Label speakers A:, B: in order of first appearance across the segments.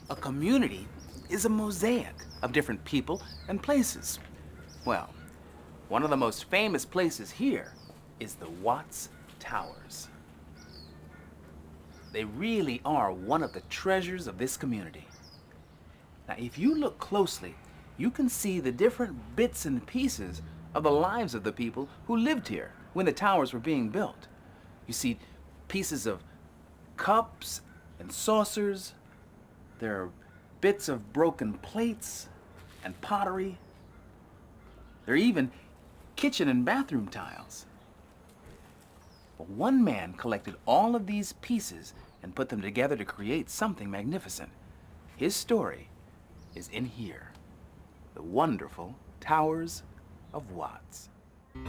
A: A community is a mosaic of different people and places. Well, one of the most famous places here is the Watts Towers. They really are one of the treasures of this community. Now, if you look closely, you can see the different bits and pieces of the lives of the people who lived here when the towers were being built. You see pieces of cups and saucers. There are bits of broken plates and pottery. There are even kitchen and bathroom tiles. But one man collected all of these pieces and put them together to create something magnificent. His story is in here, the wonderful Towers of Watts.
B: The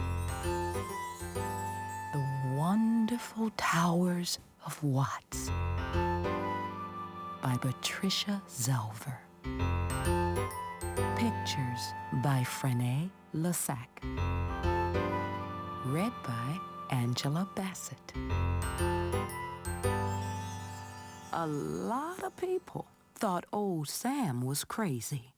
B: Wonderful Towers of Watts by Patricia Zelver. Pictures by Frené Lassac. Read by Angela Bassett. A lot of people thought Old Sam was crazy.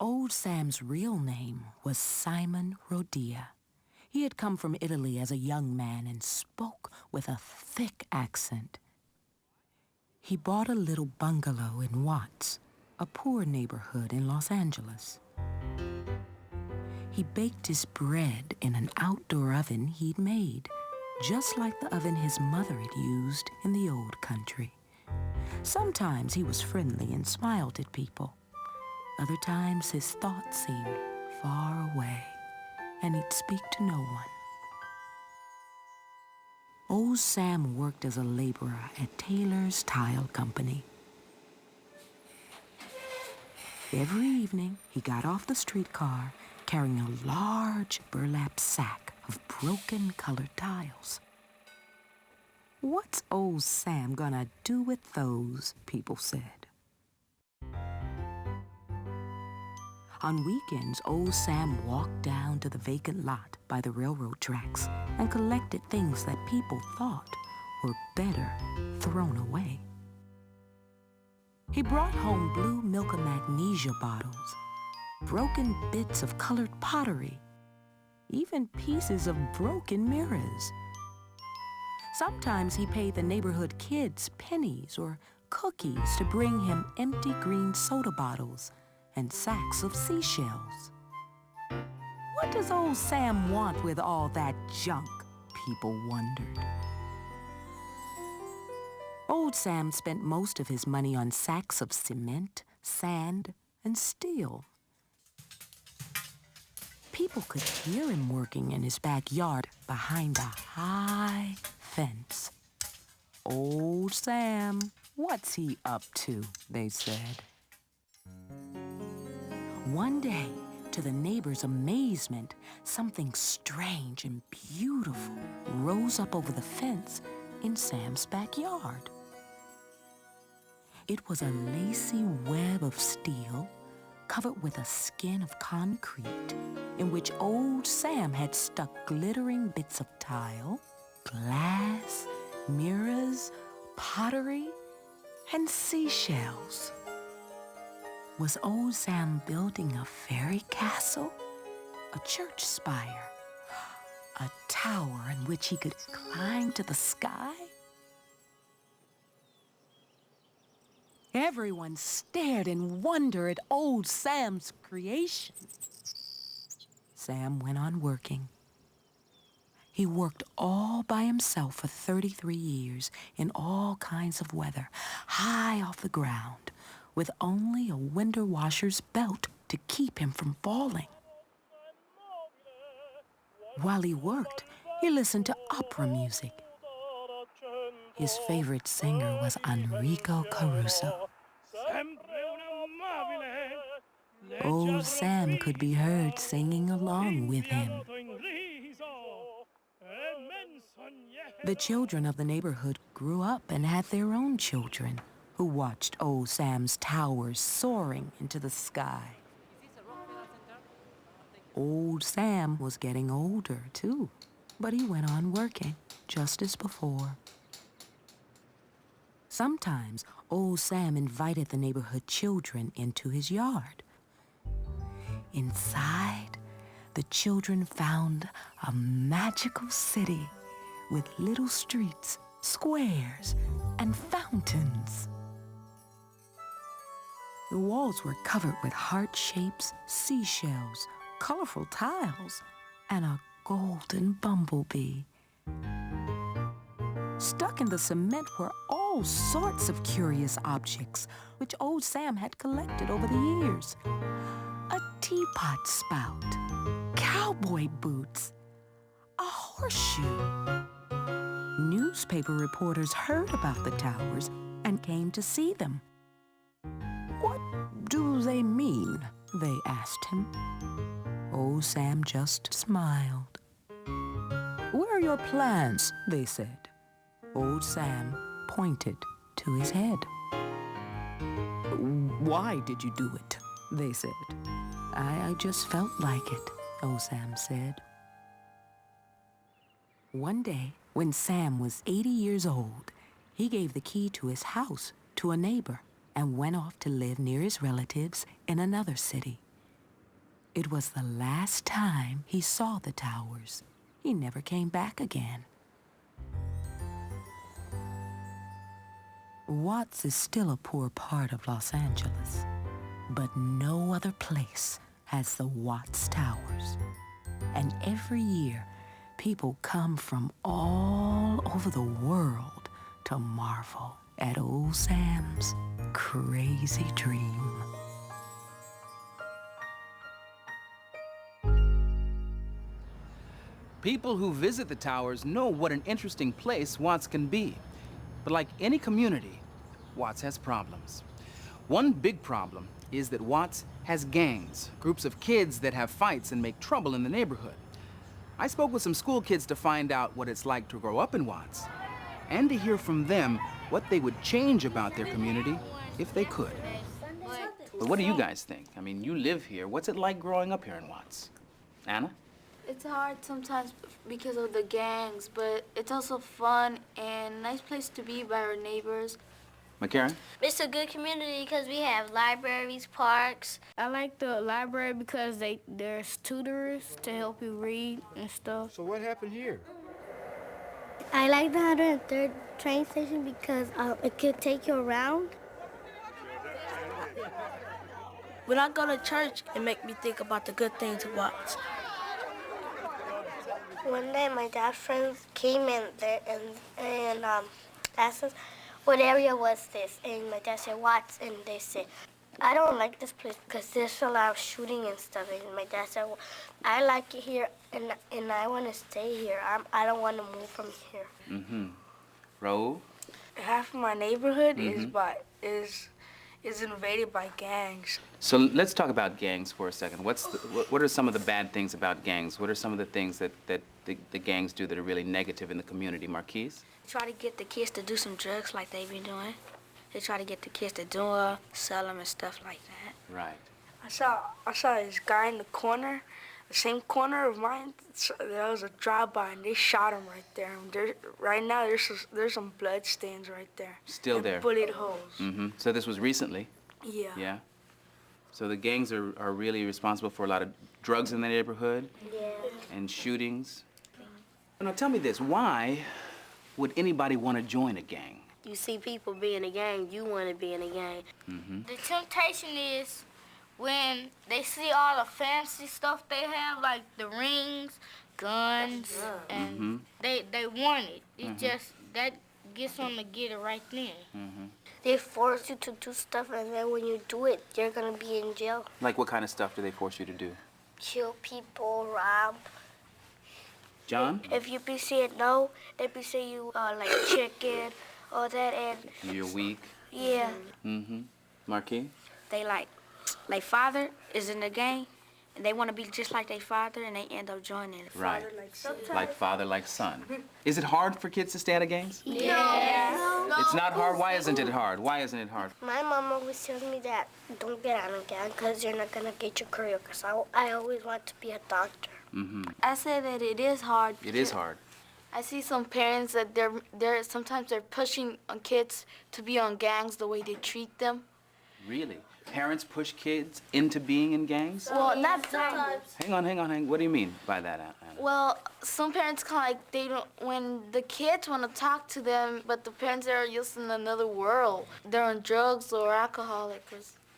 B: Old Sam's real name was Simon Rodia. He had come from Italy as a young man and spoke with a thick accent. He bought a little bungalow in Watts, a poor neighborhood in Los Angeles. He baked his bread in an outdoor oven he'd made, just like the oven his mother had used in the old country. Sometimes he was friendly and smiled at people. Other times his thoughts seemed far away, and he'd speak to no one. Old Sam worked as a laborer at Taylor's Tile Company. Every evening, he got off the streetcar carrying a large burlap sack of broken colored tiles. What's old Sam gonna do with those, people said. On weekends, old Sam walked down to the vacant lot by the railroad tracks and collected things that people thought were better thrown away. He brought home blue milk and magnesia bottles, broken bits of colored pottery, even pieces of broken mirrors. Sometimes he paid the neighborhood kids pennies or cookies to bring him empty green soda bottles and sacks of seashells. What does old Sam want with all that junk? People wondered. Old Sam spent most of his money on sacks of cement, sand, and steel. People could hear him working in his backyard behind a high fence. Old Sam, what's he up to? They said. One day, to the neighbors' amazement, something strange and beautiful rose up over the fence in Sam's backyard. It was a lacy web of steel covered with a skin of concrete in which old Sam had stuck glittering bits of tile, glass, mirrors, pottery, and seashells. Was old Sam building a fairy castle, a church spire, a tower in which he could climb to the sky? Everyone stared in wonder at old Sam's creation. Sam went on working. He worked all by himself for 33 years in all kinds of weather, high off the ground, with only a window washer's belt to keep him from falling. While he worked, he listened to opera music. His favorite singer was Enrico Caruso. Old Sam could be heard singing along with him. The children of the neighborhood grew up and had their own children who watched old Sam's towers soaring into the sky. Old Sam was getting older, too, but he went on working just as before. Sometimes old Sam invited the neighborhood children into his yard. Inside, the children found a magical city with little streets, squares, and fountains. The walls were covered with heart shapes, seashells, colorful tiles, and a golden bumblebee. Stuck in the cement were all sorts of curious objects, which old Sam had collected over the years. A teapot spout, cowboy boots, a horseshoe. Newspaper reporters heard about the towers and came to see them. "What do they mean?" they asked him. Old Sam just smiled. "Where are your plans?" they said. Old Sam pointed to his head. "Why did you do it?" they said. I just felt like it," old Sam said. One day, when Sam was 80 years old, he gave the key to his house to a neighbor and went off to live near his relatives in another city. It was the last time he saw the towers. He never came back again. Watts is still a poor part of Los Angeles, but no other place has the Watts Towers. And every year, people come from all over the world to marvel at old Sam's crazy dream.
A: People who visit the towers know what an interesting place Watts can be. But like any community, Watts has problems. One big problem is that Watts has gangs, groups of kids that have fights and make trouble in the neighborhood. I spoke with some school kids to find out what it's like to grow up in Watts and to hear from them what they would change about their community if they could. But what do you guys think? I mean, you live here. What's it like growing up here in Watts? Anna?
C: It's hard sometimes because of the gangs, but it's also fun and a nice place to be by our neighbors.
A: McCarran?
D: It's a good community because we have libraries, parks.
E: I like the library because there's tutors to help you read and stuff.
F: So what happened here?
G: I like the 103rd train station because it could take you around.
E: When I go to church, it makes me think about the good things to watch.
G: One day, my dad's friends came in there and asked us, "What area was this?" And my dad said, "Watts." And they said, "I don't like this place because there's a lot of shooting and stuff." And my dad said, "Well, I like it here, and I want to stay here. I don't want to move from here."
A: Mm-hmm. Raul?
E: Half of my neighborhood is invaded by gangs.
A: So let's talk about gangs for a second. What are some of the bad things about gangs? What are some of the things that the gangs do that are really negative in the community? Marquise?
E: Try to get the kids to do some drugs like they've been doing. They try to get the kids to sell them and stuff like that.
A: Right.
E: I saw this guy in the corner, the same corner of mine. There was a drive-by and they shot him right there. And right now there's some blood stains right there.
A: Still
E: and
A: there.
E: Bullet holes.
A: Mm-hmm. So this was recently?
E: Yeah.
A: Yeah. So the gangs are really responsible for a lot of drugs in the neighborhood?
G: Yeah.
A: And shootings? Now tell me this, why would anybody want to join a gang?
D: You see people be in a gang, you want to be in a gang.
A: Mm-hmm.
C: The temptation is when they see all the fancy stuff they have, like the rings, guns, and they want it. It just, that gets them to get it right then.
A: Mm-hmm.
G: They force you to do stuff, and then when you do it, you're going to be in jail.
A: Like what kind of stuff do they force you to do?
G: Kill people, rob.
A: John?
G: If you be saying no, they be saying you like chicken, all that, and
A: You're weak?
G: yeah.
A: Mm-hmm. Marquis?
E: They like father is in the gang, and they want to be just like their father, and they end up joining it.
A: Right.
G: Sometimes.
A: Like father, like son. Is it hard for kids to stay out of gangs?
G: Yeah.
A: It's not hard? Why isn't it hard? Why isn't it hard?
G: My mom always tells me that don't get out of gang because you're not going to get your career, because I always want to be a doctor.
A: Mm-hmm.
C: I say that it is hard.
A: It is hard.
F: I see some parents that sometimes they're pushing on kids to be on gangs the way they treat them.
A: Really? Parents push kids into being in gangs?
F: Well, not sometimes.
A: Hang on. What do you mean by that, Anna?
F: Well, some parents kind of like, they don't, when the kids want to talk to them, but the parents are used in another world. They're on drugs or alcoholic.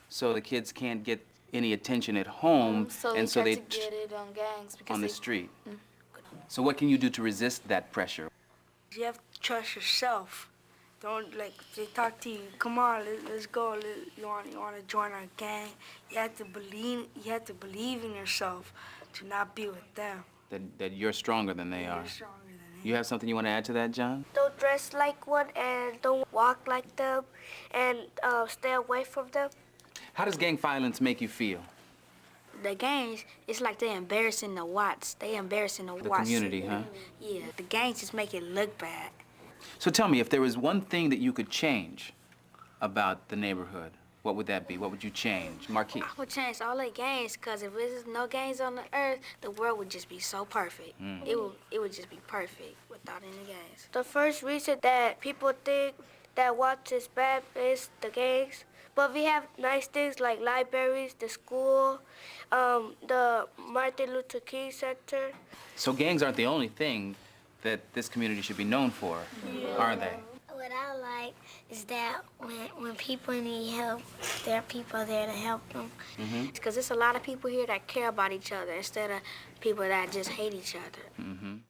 A: So the kids can't get any attention at home,
F: and so they get it on gangs. Because
A: on the street. So what can you do to resist that pressure?
E: You have to trust yourself. Don't, like, if they talk to you, come on, let's go. You want to join our gang? You have to believe in yourself to not be with them.
A: That you're stronger than they are.
E: You're stronger than them.
A: You have something you want to add to that, John?
G: Don't dress like one and don't walk like them and stay away from them.
A: How does gang violence make you feel?
E: The gangs, it's like they're embarrassing the Watts. They embarrassing the Watts.
A: The community, huh?
E: Yeah, the gangs just make it look bad.
A: So tell me, if there was one thing that you could change about the neighborhood, what would that be? What would you change? Marquis?
E: I would change all the gangs, because if there's no gangs on the earth, the world would just be so perfect. It would just be perfect without any gangs. The first reason that people think that Watts is bad is the gangs. But we have nice things like libraries, the school, the Martin Luther King Center.
A: So gangs aren't the only thing that this community should be known for, are they?
G: What I like is that when people need help, there are people there to help them.
E: Because there's a lot of people here that care about each other instead of people that just hate each other.